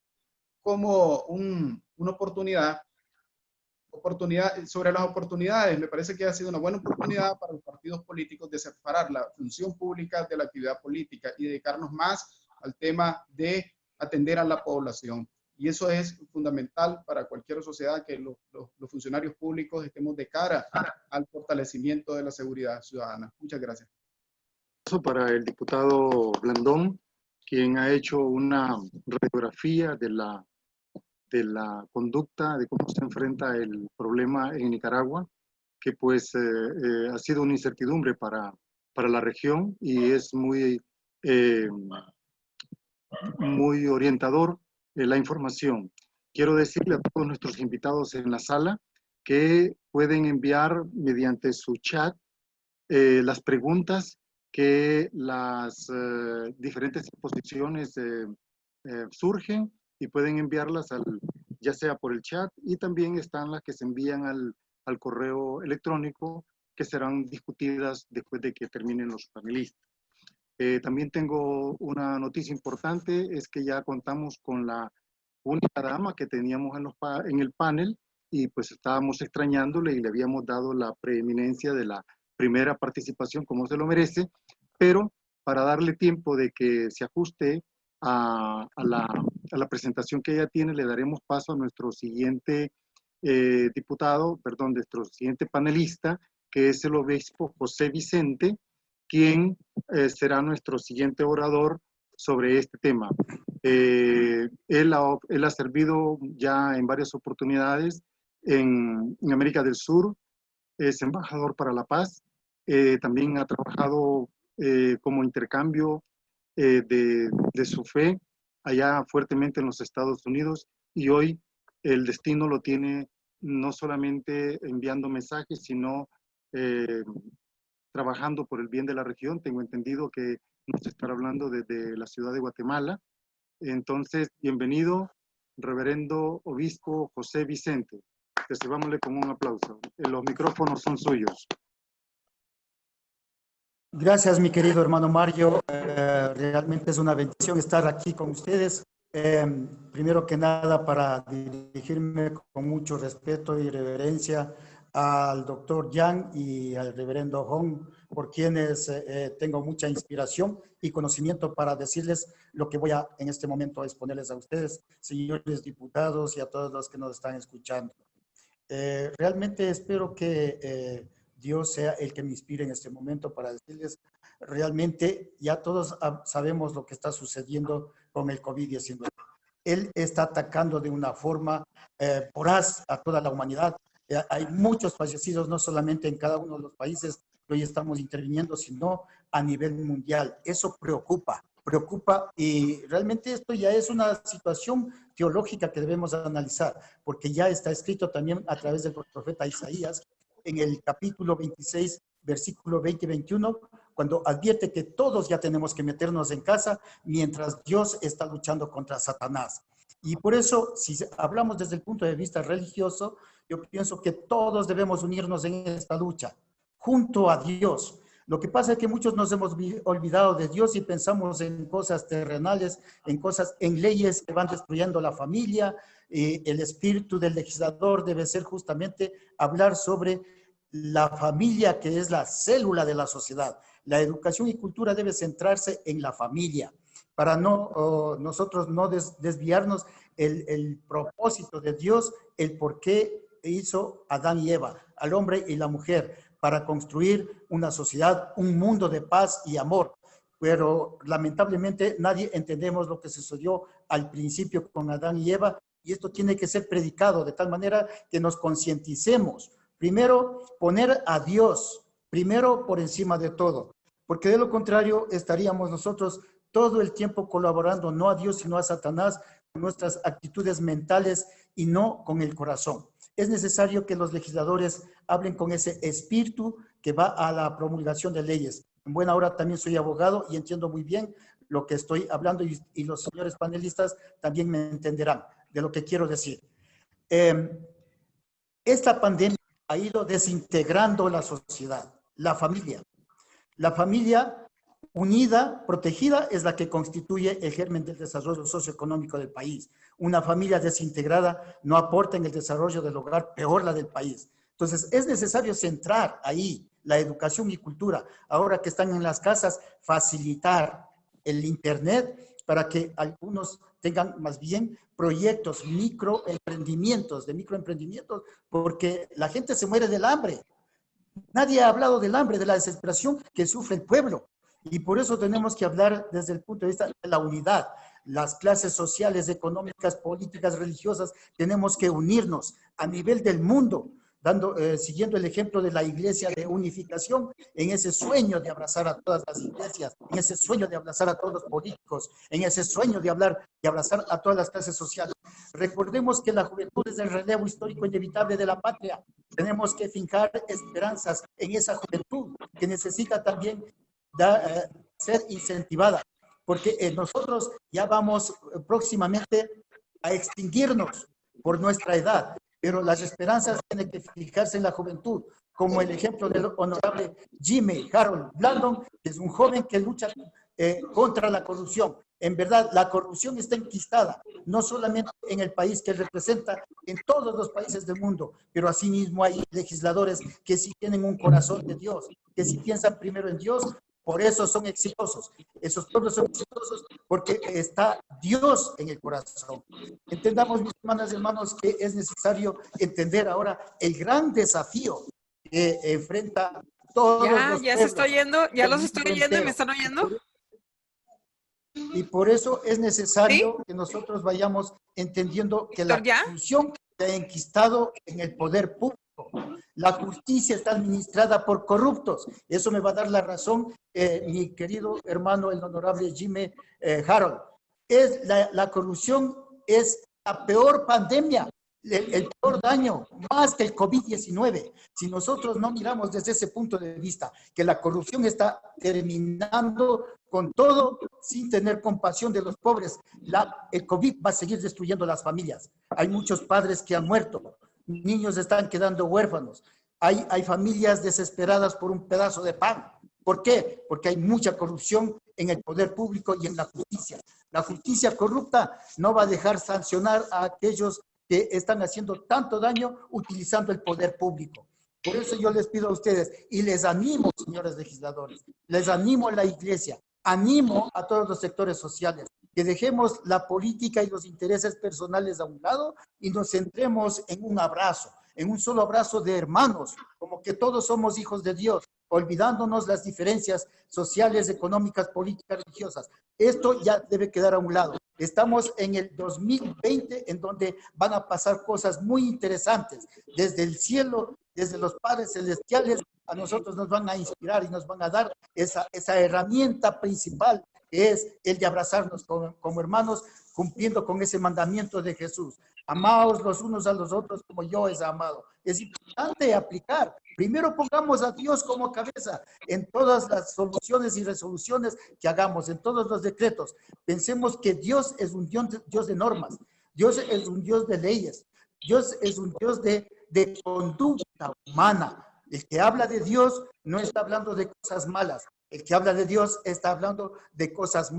como una oportunidad sobre las oportunidades, me parece que ha sido una buena oportunidad para los partidos políticos de separar la función pública de la actividad política y dedicarnos más al tema de atender a la población. Y eso es fundamental para cualquier sociedad, que los funcionarios públicos estemos de cara al fortalecimiento de la seguridad ciudadana. Muchas gracias. Para el diputado Blandón, quien ha hecho una radiografía de la conducta, de cómo se enfrenta el problema en Nicaragua, que pues ha sido una incertidumbre para la región y es muy orientador la información. Quiero decirle a todos nuestros invitados en la sala que pueden enviar mediante su chat las preguntas que las diferentes exposiciones surgen, y pueden enviarlas ya sea por el chat, y también están las que se envían al correo electrónico, que serán discutidas después de que terminen los panelistas. También tengo una noticia importante, es que ya contamos con la única dama que teníamos en el panel, y pues estábamos extrañándole y le habíamos dado la preeminencia de la primera participación como se lo merece, pero para darle tiempo de que se ajuste a la presentación que ella tiene, le daremos paso a nuestro siguiente nuestro siguiente panelista, que es el obispo José Vicente, quien será nuestro siguiente orador sobre este tema. Él ha servido ya en varias oportunidades en América del Sur, es embajador para la paz, también ha trabajado como intercambio de su fe allá fuertemente en los Estados Unidos, y hoy el destino lo tiene no solamente enviando mensajes, sino trabajando por el bien de la región. Tengo entendido que nos estará hablando desde la ciudad de Guatemala. Entonces, bienvenido, reverendo obispo José Vicente. Recibámosle con un aplauso. Los micrófonos son suyos. Gracias, mi querido hermano Mario. Realmente es una bendición estar aquí con ustedes. Primero que nada, para dirigirme con mucho respeto y reverencia al doctor Yang y al reverendo Hong, por quienes tengo mucha inspiración y conocimiento para decirles lo que voy a en este momento a exponerles a ustedes, señores diputados, y a todos los que nos están escuchando. Realmente espero que Dios sea el que me inspire en este momento para decirles, realmente ya todos sabemos lo que está sucediendo con el COVID-19. Él está atacando de una forma voraz a toda la humanidad. Hay muchos fallecidos, no solamente en cada uno de los países que hoy estamos interviniendo, sino a nivel mundial. Eso preocupa y realmente esto ya es una situación teológica que debemos analizar, porque ya está escrito también a través del profeta Isaías en el capítulo 26, versículo 20 y 21, cuando advierte que todos ya tenemos que meternos en casa mientras Dios está luchando contra Satanás. Y por eso, si hablamos desde el punto de vista religioso, yo pienso que todos debemos unirnos en esta lucha, junto a Dios. Lo que pasa es que muchos nos hemos olvidado de Dios y pensamos en cosas terrenales, en leyes que van destruyendo la familia. El espíritu del legislador debe ser justamente hablar sobre la familia, que es la célula de la sociedad. La educación y cultura debe centrarse en la familia, para nosotros no desviarnos el propósito de Dios, el por qué hizo Adán y Eva, al hombre y la mujer, para construir una sociedad, un mundo de paz y amor. Pero lamentablemente nadie entendemos lo que sucedió al principio con Adán y Eva, y esto tiene que ser predicado de tal manera que nos concienticemos. Primero, poner a Dios primero por encima de todo, porque de lo contrario estaríamos nosotros todo el tiempo colaborando no a Dios sino a Satanás con nuestras actitudes mentales y no con el corazón. Es necesario que los legisladores hablen con ese espíritu que va a la promulgación de leyes. En buena hora también soy abogado y entiendo muy bien lo que estoy hablando, y los señores panelistas también me entenderán de lo que quiero decir. Esta pandemia ha ido desintegrando la sociedad, la familia. La familia unida, protegida, es la que constituye el germen del desarrollo socioeconómico del país. Una familia desintegrada no aporta en el desarrollo del hogar, peor la del país. Entonces, es necesario centrar ahí la educación y cultura. Ahora que están en las casas, facilitar el internet para que algunos tengan más bien proyectos, microemprendimientos, porque la gente se muere del hambre. Nadie ha hablado del hambre, de la desesperación que sufre el pueblo. Y por eso tenemos que hablar desde el punto de vista de la unidad. Las clases sociales, económicas, políticas, religiosas, tenemos que unirnos a nivel del mundo, siguiendo el ejemplo de la iglesia de unificación, en ese sueño de abrazar a todas las iglesias, en ese sueño de abrazar a todos los políticos, en ese sueño de abrazar a todas las clases sociales. Recordemos que la juventud es el relevo histórico inevitable de la patria. Tenemos que fincar esperanzas en esa juventud que necesita también ser incentivada, porque nosotros ya vamos próximamente a extinguirnos por nuestra edad, pero las esperanzas tienen que fijarse en la juventud, como el ejemplo del honorable Jimmy Harold Blandon, que es un joven que lucha contra la corrupción. En verdad, la corrupción está enquistada, no solamente en el país que él representa, en todos los países del mundo, pero asimismo hay legisladores que sí tienen un corazón de Dios, que sí piensan primero en Dios. Por eso son exitosos. Esos pueblos son exitosos porque está Dios en el corazón. Entendamos, mis hermanas y hermanos, que es necesario entender ahora el gran desafío que enfrenta todos los pueblos. Ya se está oyendo, ya los estoy oyendo y me están oyendo. Y por eso es necesario que nosotros vayamos entendiendo que la corrupción se ha enquistado en el poder público, La justicia está administrada por corruptos. Eso me va a dar la razón mi querido hermano, el honorable Jimmy Harold. La corrupción es la peor pandemia, el peor daño, más que el COVID-19. Si nosotros no miramos desde ese punto de vista, que la corrupción está terminando con todo sin tener compasión de los pobres, el COVID va a seguir destruyendo las familias. Hay muchos padres que han muerto, niños están quedando huérfanos, hay familias desesperadas por un pedazo de pan. ¿Por qué? Porque hay mucha corrupción en el poder público y en la justicia. La justicia corrupta no va a dejar sancionar a aquellos que están haciendo tanto daño utilizando el poder público. Por eso yo les pido a ustedes y les animo, señores legisladores, les animo a la iglesia, animo a todos los sectores sociales, que dejemos la política y los intereses personales a un lado y nos centremos en un abrazo, en un solo abrazo de hermanos, como que todos somos hijos de Dios, olvidándonos las diferencias sociales, económicas, políticas, religiosas. Esto ya debe quedar a un lado. Estamos en el 2020, en donde van a pasar cosas muy interesantes. Desde el cielo, desde los padres celestiales, a nosotros nos van a inspirar y nos van a dar esa herramienta principal, que es el de abrazarnos como hermanos, cumpliendo con ese mandamiento de Jesús. Amaos los unos a los otros como yo os he amado. Es importante aplicar. Primero pongamos a Dios como cabeza en todas las soluciones y resoluciones que hagamos, en todos los decretos. Pensemos que Dios es un Dios de normas. Dios es un Dios de leyes. Dios es un Dios de conducta humana. El que habla de Dios no está hablando de cosas malas. El que habla de Dios está hablando de cosas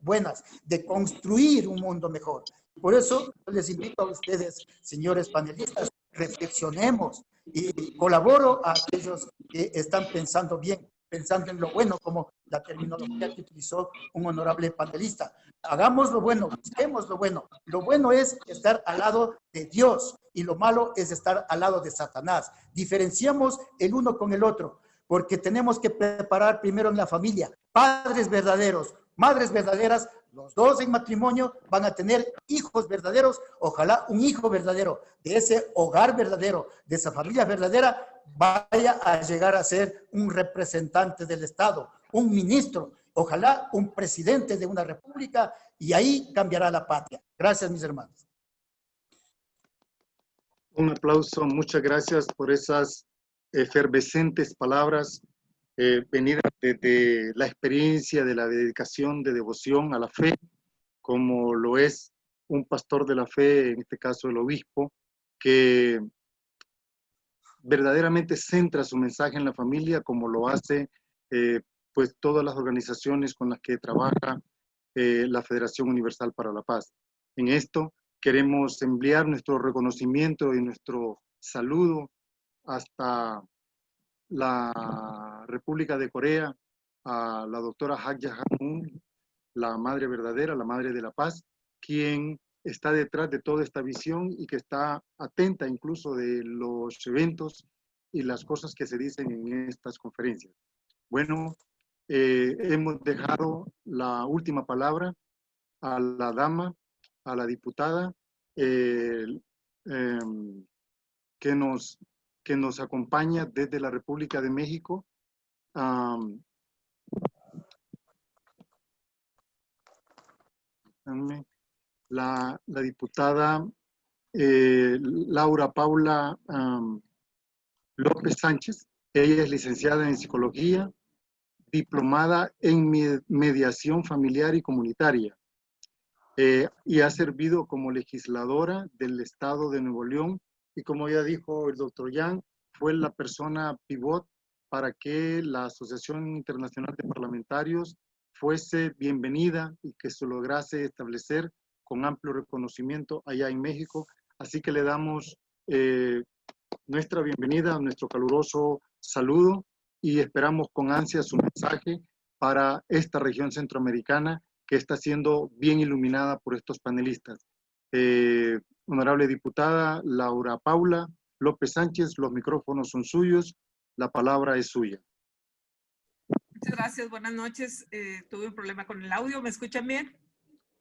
buenas, de construir un mundo mejor. Por eso les invito a ustedes, señores panelistas, reflexionemos y colaboro a aquellos que están pensando bien, pensando en lo bueno, como la terminología que utilizó un honorable panelista. Hagamos lo bueno, busquemos lo bueno. Lo bueno es estar al lado de Dios y lo malo es estar al lado de Satanás. Diferenciamos el uno con el otro, porque tenemos que preparar primero en la familia padres verdaderos, madres verdaderas. Los dos en matrimonio van a tener hijos verdaderos, ojalá un hijo verdadero, de ese hogar verdadero, de esa familia verdadera, vaya a llegar a ser un representante del Estado, un ministro, ojalá un presidente de una república, y ahí cambiará la patria. Gracias, mis hermanos. Un aplauso, muchas gracias por esas efervescentes palabras venidas desde la experiencia de la dedicación, de devoción a la fe, como lo es un pastor de la fe, en este caso el obispo, que verdaderamente centra su mensaje en la familia, como lo hace pues todas las organizaciones con las que trabaja la Federación Universal para la Paz. En esto queremos enviar nuestro reconocimiento y nuestro saludo hasta la República de Corea, a la doctora Hak Ja-moon, la madre verdadera, la madre de la paz, quien está detrás de toda esta visión y que está atenta incluso de los eventos y las cosas que se dicen en estas conferencias. Bueno, hemos dejado la última palabra a la dama, a la diputada, que nos acompaña desde la República de México. La diputada Laura Paula López Sánchez. Ella es licenciada en Psicología, diplomada en Mediación Familiar y Comunitaria, y ha servido como legisladora del Estado de Nuevo León. Y como ya dijo el doctor Yang, fue la persona pivot para que la Asociación Internacional de Parlamentarios fuese bienvenida y que se lograse establecer con amplio reconocimiento allá en México. Así que le damos nuestra bienvenida, nuestro caluroso saludo y esperamos con ansia su mensaje para esta región centroamericana que está siendo bien iluminada por estos panelistas. Honorable diputada Laura Paula López Sánchez, los micrófonos son suyos, la palabra es suya. Muchas gracias, buenas noches. Tuve un problema con el audio, ¿me escuchan bien?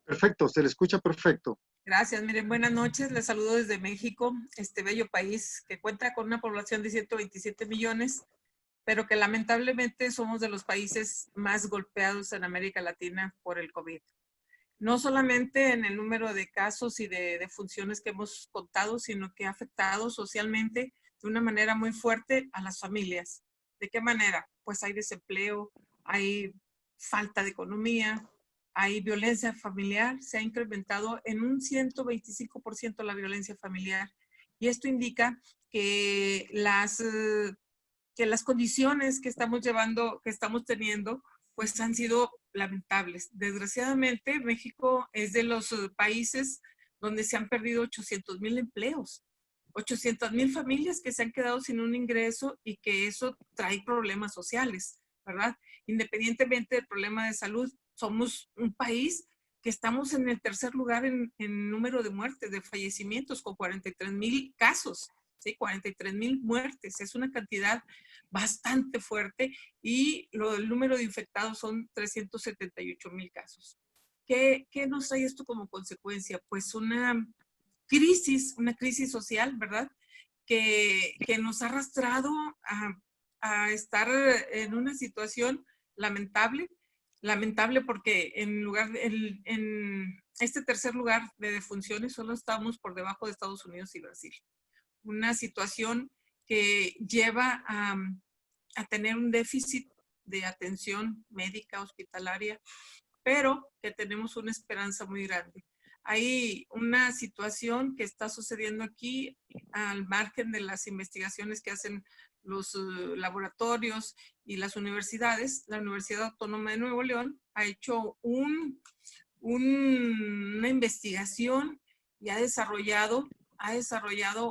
Perfecto, se le escucha perfecto. Gracias. Miren, buenas noches. Les saludo desde México, este bello país que cuenta con una población de 127 millones, pero que lamentablemente somos de los países más golpeados en América Latina por el COVID. No solamente en el número de casos y de defunciones que hemos contado, sino que ha afectado socialmente de una manera muy fuerte a las familias. ¿De qué manera? Pues hay desempleo, hay falta de economía, hay violencia familiar, se ha incrementado en un 125% la violencia familiar. Y esto indica que las condiciones que estamos teniendo, pues han sido lamentables. Desgraciadamente, México es de los países donde se han perdido 800,000 empleos, 800,000 familias que se han quedado sin un ingreso y que eso trae problemas sociales, ¿verdad? Independientemente del problema de salud, somos un país que estamos en el tercer lugar en número de muertes, de fallecimientos, con 43,000 casos, ¿sí? 43,000 muertes. Es una cantidad bastante fuerte y el número de infectados son 378,000 casos. ¿Qué nos trae esto como consecuencia? Pues una crisis social, ¿verdad? Que nos ha arrastrado a estar en una situación lamentable porque en este tercer lugar de defunciones solo estamos por debajo de Estados Unidos y Brasil. Una situación que lleva a tener un déficit de atención médica hospitalaria, pero que tenemos una esperanza muy grande. Hay una situación que está sucediendo aquí al margen de las investigaciones que hacen los laboratorios y las universidades. La Universidad Autónoma de Nuevo León ha hecho una investigación y ha desarrollado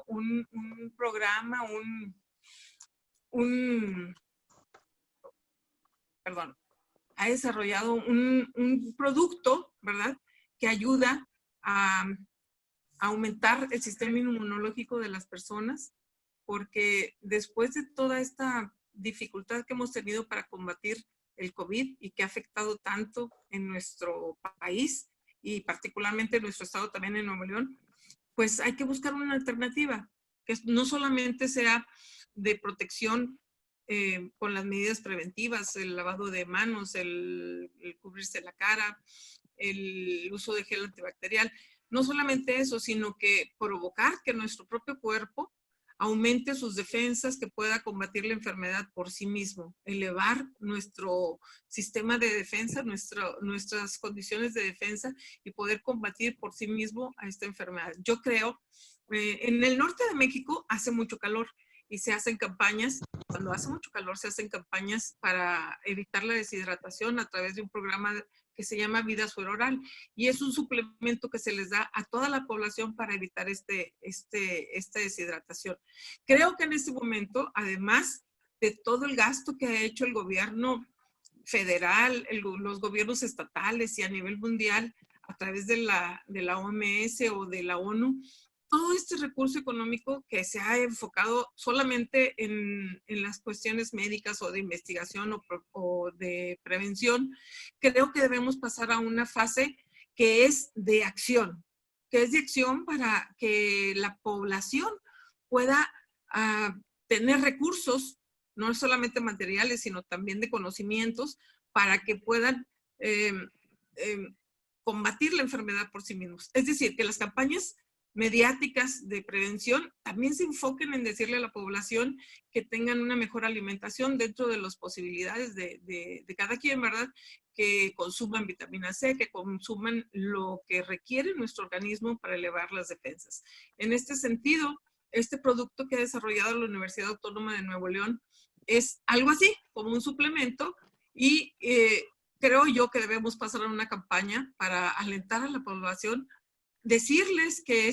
un programa, ha desarrollado un producto, ¿verdad?, que ayuda a aumentar el sistema inmunológico de las personas, porque después de toda esta dificultad que hemos tenido para combatir el COVID y que ha afectado tanto en nuestro país y particularmente en nuestro estado también en Nuevo León, pues hay que buscar una alternativa que no solamente sea de protección con las medidas preventivas, el lavado de manos, el cubrirse la cara, el uso de gel antibacterial. No solamente eso, sino que provocar que nuestro propio cuerpo aumente sus defensas, que pueda combatir la enfermedad por sí mismo, elevar nuestro sistema de defensa, nuestras condiciones de defensa y poder combatir por sí mismo a esta enfermedad. Yo creo, en el norte de México hace mucho calor y se hacen campañas, cuando hace mucho calor se hacen campañas para evitar la deshidratación a través de un programa que se llama Vida Sueroral, y es un suplemento que se les da a toda la población para evitar esta deshidratación. Creo que en este momento, además de todo el gasto que ha hecho el gobierno federal, los gobiernos estatales y a nivel mundial, a través de la OMS o de la ONU, todo este recurso económico que se ha enfocado solamente en las cuestiones médicas o de investigación o de prevención, creo que debemos pasar a una fase que es de acción, para que la población pueda tener recursos, no solamente materiales, sino también de conocimientos, para que puedan combatir la enfermedad por sí mismos. Es decir, que las campañas mediáticas de prevención también se enfoquen en decirle a la población que tengan una mejor alimentación dentro de las posibilidades de cada quien, ¿verdad? Que consuman vitamina C, que consuman lo que requiere nuestro organismo para elevar las defensas. En este sentido, este producto que ha desarrollado la Universidad Autónoma de Nuevo León es algo así, como un suplemento, y creo yo que debemos pasar a una campaña para alentar a la población, decirles que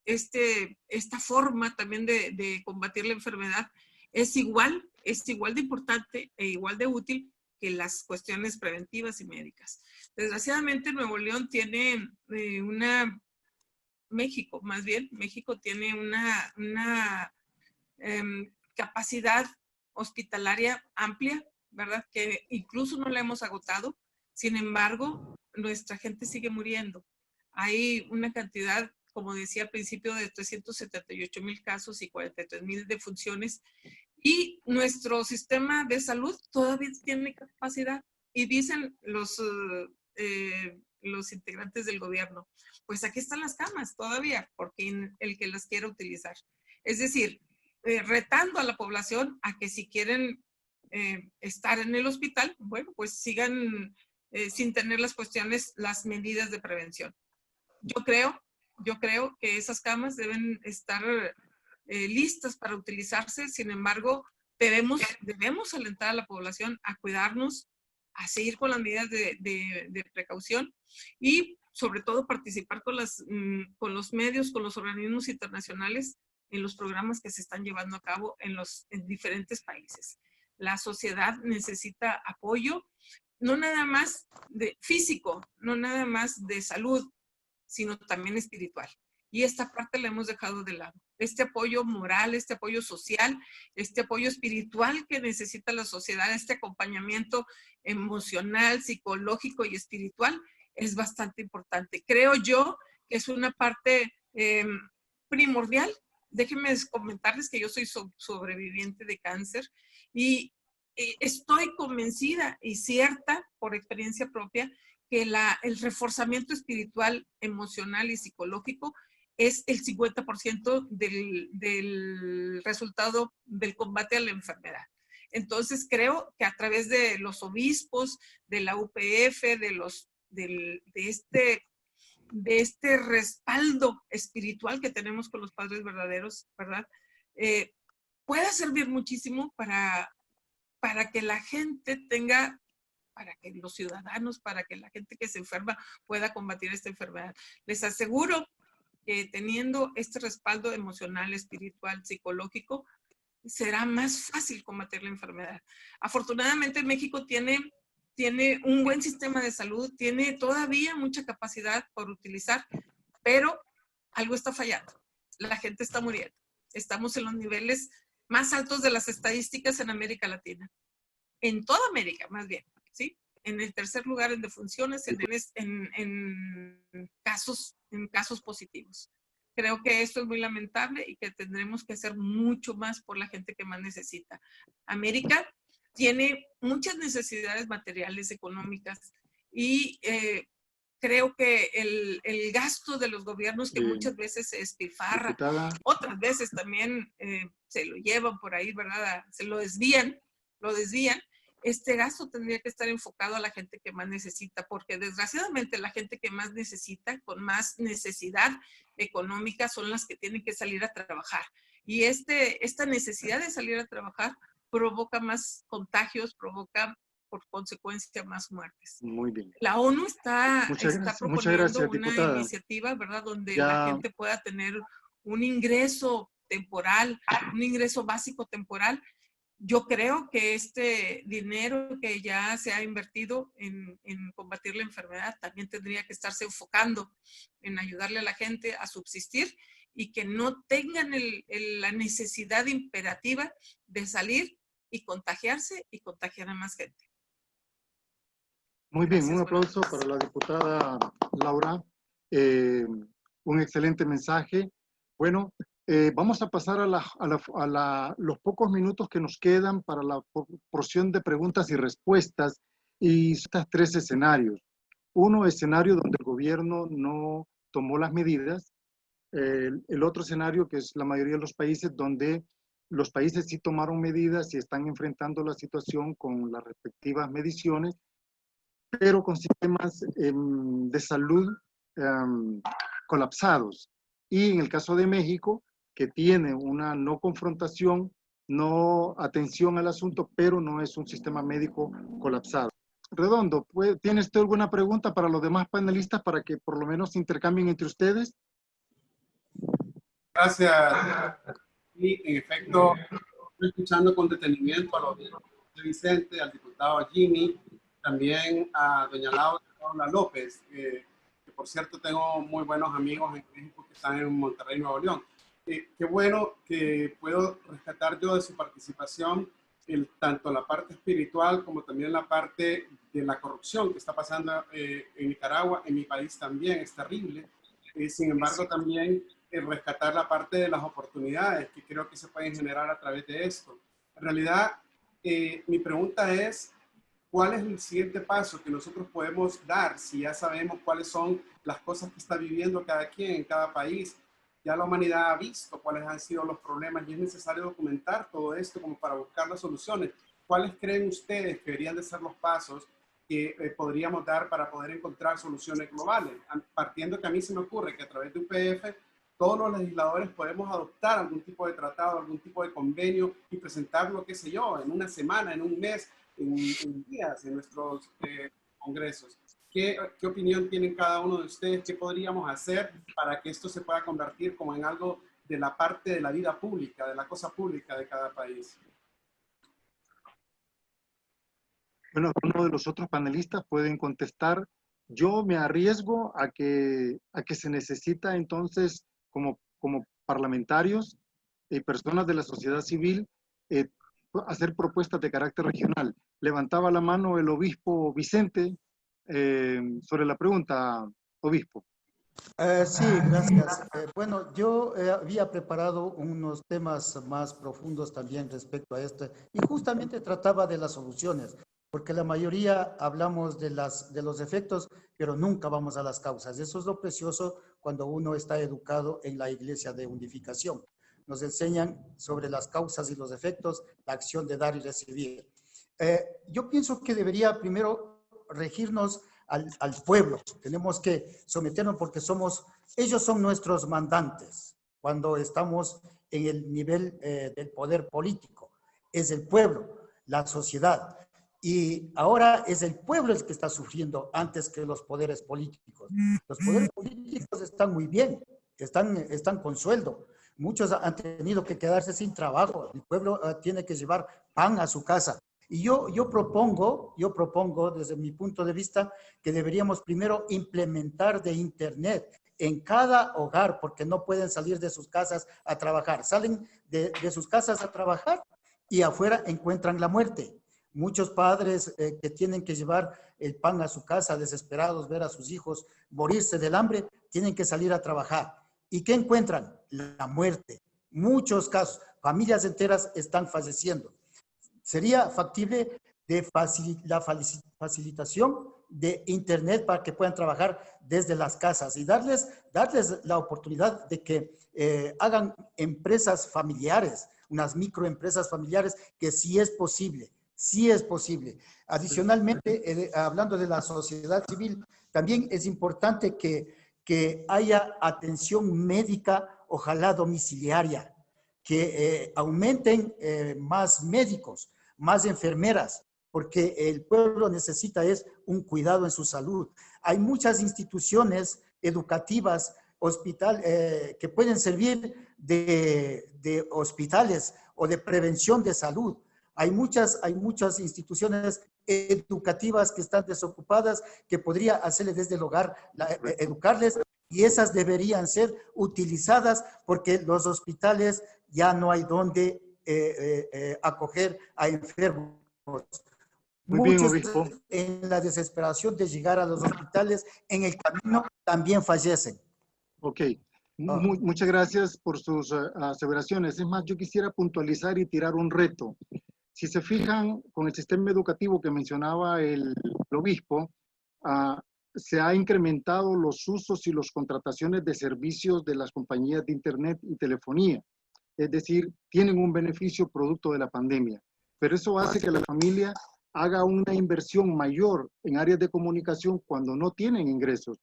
esta forma también de combatir la enfermedad es igual de importante e igual de útil que las cuestiones preventivas y médicas. Desgraciadamente, Nuevo León tiene México tiene una capacidad hospitalaria amplia, ¿verdad? Que incluso no la hemos agotado. Sin embargo, nuestra gente sigue muriendo. hay una cantidad, como decía al principio, de 378,000 casos y 43,000 defunciones. Y nuestro sistema de salud todavía tiene capacidad. Y dicen los integrantes del gobierno, pues aquí están las camas todavía, porque el que las quiera utilizar. Es decir, retando a la población a que si quieren estar en el hospital, bueno, pues sigan sin tener las medidas de prevención. Yo creo que esas camas deben estar listas para utilizarse. Sin embargo, debemos alentar a la población a cuidarnos, a seguir con las medidas de precaución y sobre todo participar con los medios, con los organismos internacionales en los programas que se están llevando a cabo en diferentes países. La sociedad necesita apoyo, no nada más de físico, no nada más de salud, sino también espiritual. Y esta parte la hemos dejado de lado. Este apoyo moral, este apoyo social, este apoyo espiritual que necesita la sociedad, este acompañamiento emocional, psicológico y espiritual es bastante importante. Creo yo que es una parte primordial. Déjenme comentarles que yo soy sobreviviente de cáncer y estoy convencida y cierta por experiencia propia que el reforzamiento espiritual, emocional y psicológico es el 50% del resultado del combate a la enfermedad. Entonces creo que a través de los obispos, de la UPF, de este respaldo espiritual que tenemos con los padres verdaderos, ¿verdad? Pueda servir muchísimo para que la gente tenga, para que los ciudadanos, para que la gente que se enferma pueda combatir esta enfermedad. Les aseguro que teniendo este respaldo emocional, espiritual, psicológico, será más fácil combatir la enfermedad. Afortunadamente México tiene un buen sistema de salud, tiene todavía mucha capacidad por utilizar, pero algo está fallando. La gente está muriendo. Estamos en los niveles más altos de las estadísticas en América Latina. En toda América, más bien, ¿sí? En el tercer lugar en defunciones, en casos positivos. Creo que esto es muy lamentable y que tendremos que hacer mucho más por la gente que más necesita. América tiene muchas necesidades materiales, económicas, y creo que el gasto de los gobiernos que muchas veces se despilfarra, otras veces también se lo llevan por ahí, ¿verdad? Se lo desvían. Este gasto tendría que estar enfocado a la gente que más necesita, porque desgraciadamente la gente que más necesita, con más necesidad económica, son las que tienen que salir a trabajar. Y esta necesidad de salir a trabajar provoca más contagios, provoca por consecuencia más muertes. Muy bien. La ONU está proponiendo diputada. Una iniciativa, ¿verdad?, donde la gente pueda tener un ingreso temporal, un ingreso básico temporal. Yo creo que este dinero que ya se ha invertido en combatir la enfermedad también tendría que estarse enfocando en ayudarle a la gente a subsistir y que no tengan la necesidad imperativa de salir y contagiarse y contagiar a más gente. Muy bien, un aplauso para la diputada Laura. Un excelente mensaje. Bueno, vamos a pasar a los pocos minutos que nos quedan para la porción de preguntas y respuestas y estos tres escenarios. Uno, escenario donde el gobierno no tomó las medidas. El otro escenario, que es la mayoría de los países, donde los países sí tomaron medidas y están enfrentando la situación con las respectivas mediciones, pero con sistemas de salud colapsados. Y en el caso de México, que tiene una no confrontación, no atención al asunto, pero no es un sistema médico colapsado. Redondo, ¿tiene usted alguna pregunta para los demás panelistas para que por lo menos intercambien entre ustedes? Gracias. Y en efecto, estoy escuchando con detenimiento a los de Vicente, al diputado Jimmy, también a doña Laura López, que por cierto tengo muy buenos amigos en México que están en Monterrey, Nuevo León. Qué bueno que puedo rescatar yo de su participación tanto la parte espiritual como también la parte de la corrupción que está pasando en Nicaragua, en mi país también, es terrible. Sin embargo, también rescatar la parte de las oportunidades que creo que se pueden generar a través de esto. En realidad, mi pregunta es, ¿cuál es el siguiente paso que nosotros podemos dar si ya sabemos cuáles son las cosas que está viviendo cada quien en cada país? Ya la humanidad ha visto cuáles han sido los problemas y es necesario documentar todo esto como para buscar las soluciones. ¿Cuáles creen ustedes que deberían de ser los pasos que podríamos dar para poder encontrar soluciones globales? Partiendo que a mí se me ocurre que a través de UPF todos los legisladores podemos adoptar algún tipo de tratado, algún tipo de convenio y presentarlo, qué sé yo, en una semana, en un mes, en días en nuestros congresos. ¿Qué opinión tienen cada uno de ustedes? ¿Qué podríamos hacer para que esto se pueda convertir como en algo de la parte de la vida pública, de la cosa pública de cada país? Bueno, uno de los otros panelistas pueden contestar. Yo me arriesgo a que se necesita entonces como parlamentarios y personas de la sociedad civil hacer propuestas de carácter regional. Levantaba la mano el obispo Vicente sobre la pregunta, obispo. Sí, gracias. Bueno, yo había preparado unos temas más profundos también respecto a este y justamente trataba de las soluciones, porque la mayoría hablamos de los efectos, pero nunca vamos a las causas. Eso es lo precioso cuando uno está educado en la Iglesia de Unificación. Nos enseñan sobre las causas y los efectos, la acción de dar y recibir. Yo pienso que debería primero regirnos al pueblo. Tenemos que someternos porque ellos son nuestros mandantes cuando estamos en el nivel del poder político. Es el pueblo, la sociedad. Y ahora es el pueblo el que está sufriendo antes que los poderes políticos. Los poderes políticos están muy bien, están con sueldo. Muchos han tenido que quedarse sin trabajo. El pueblo tiene que llevar pan a su casa. Y yo propongo desde mi punto de vista que deberíamos primero implementar de Internet en cada hogar, porque no pueden salir de sus casas a trabajar. Salen de sus casas a trabajar y afuera encuentran la muerte. Muchos padres que tienen que llevar el pan a su casa, desesperados, ver a sus hijos morirse del hambre, tienen que salir a trabajar. ¿Y qué encuentran? La muerte. Muchos casos, familias enteras están falleciendo. Sería factible la facilitación de Internet para que puedan trabajar desde las casas y darles la oportunidad de que hagan empresas familiares, unas microempresas familiares, que sí es posible. Sí es posible. Adicionalmente, hablando de la sociedad civil, también es importante que haya atención médica, ojalá domiciliaria, que aumenten más médicos, más enfermeras, porque el pueblo necesita un cuidado en su salud. Hay muchas instituciones educativas, que pueden servir de hospitales o de prevención de salud. Hay muchas instituciones educativas que están desocupadas, que podría hacerles desde el hogar, educarles, y esas deberían ser utilizadas porque los hospitales ya no hay donde acoger a enfermos. Muy bien, Muchos obispo. en la desesperación de llegar a los hospitales, en el camino también fallecen. Ok. Muchas gracias por sus aseveraciones. Es más, yo quisiera puntualizar y tirar un reto. Si se fijan, con el sistema educativo que mencionaba el obispo, se ha incrementado los usos y las contrataciones de servicios de las compañías de Internet y telefonía. Es decir, tienen un beneficio producto de la pandemia. Pero eso hace que la familia haga una inversión mayor en áreas de comunicación cuando no tienen ingresos.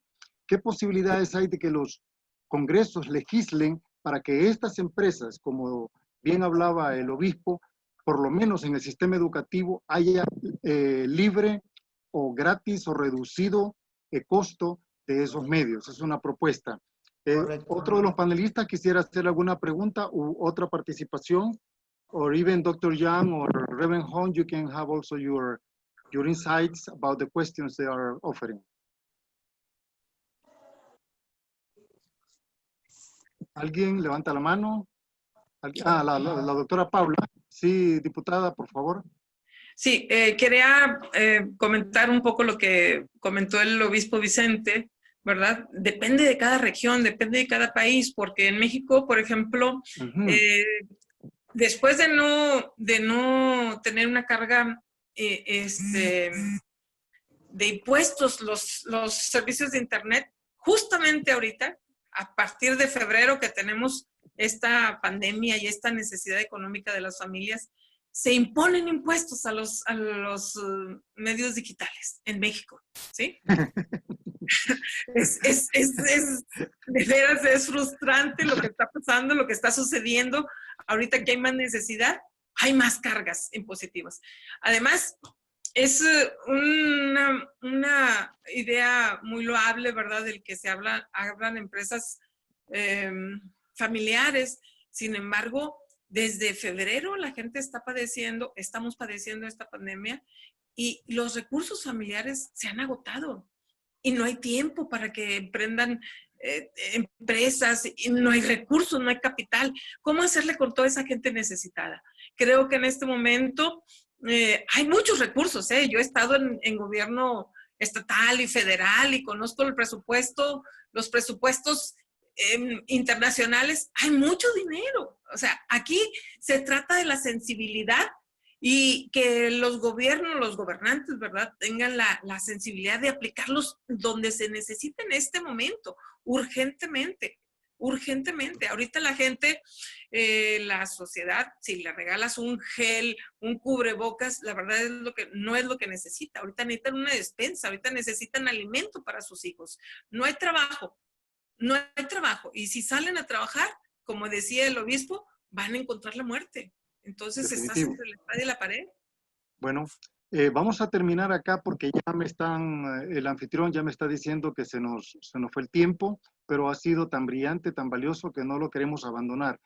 ¿Qué posibilidades hay de que los congresos legislen para que estas empresas, como bien hablaba el obispo, por lo menos en el sistema educativo haya libre o gratis o reducido el costo de esos medios? Es una propuesta. Otro de los panelistas quisiera hacer alguna pregunta u otra participación, or even Dr. Young or Reverend Hong, you can have also your insights about the questions they are offering. ¿Alguien levanta la mano? La doctora Paula. Sí, diputada, por favor. Sí, quería comentar un poco lo que comentó el obispo Vicente, ¿verdad? Depende de cada región, depende de cada país, porque en México, por ejemplo, después de no tener una carga de impuestos, los servicios de Internet, justamente ahorita, a partir de febrero que tenemos esta pandemia y esta necesidad económica de las familias, se imponen impuestos a los medios digitales en México, ¿sí? De veras es frustrante lo que está pasando, lo que está sucediendo. Ahorita que hay más necesidad, hay más cargas impositivas. Además, es una idea muy loable, ¿verdad? Del que se hablan empresas familiares. Sin embargo, desde febrero la gente estamos padeciendo esta pandemia y los recursos familiares se han agotado y no hay tiempo para que emprendan empresas, y no hay recursos, no hay capital. ¿Cómo hacerle con toda esa gente necesitada? Creo que en este momento hay muchos recursos. Yo he estado en gobierno estatal y federal y conozco el presupuesto, los presupuestos internacionales. Hay mucho dinero. O sea, aquí se trata de la sensibilidad y que los gobiernos, los gobernantes, ¿verdad?, tengan la sensibilidad de aplicarlos donde se necesita en este momento, urgentemente, urgentemente. Ahorita la gente, la sociedad, si le regalas un gel, un cubrebocas, la verdad no es lo que necesita. Ahorita necesitan una despensa, ahorita necesitan alimento para sus hijos. No hay trabajo, no hay trabajo. Y si salen a trabajar, como decía el obispo, van a encontrar la muerte. Entonces estás entre la espada y la pared. Bueno, vamos a terminar acá porque ya el anfitrión ya me está diciendo que se nos fue el tiempo, pero ha sido tan brillante, tan valioso que no lo queremos abandonar.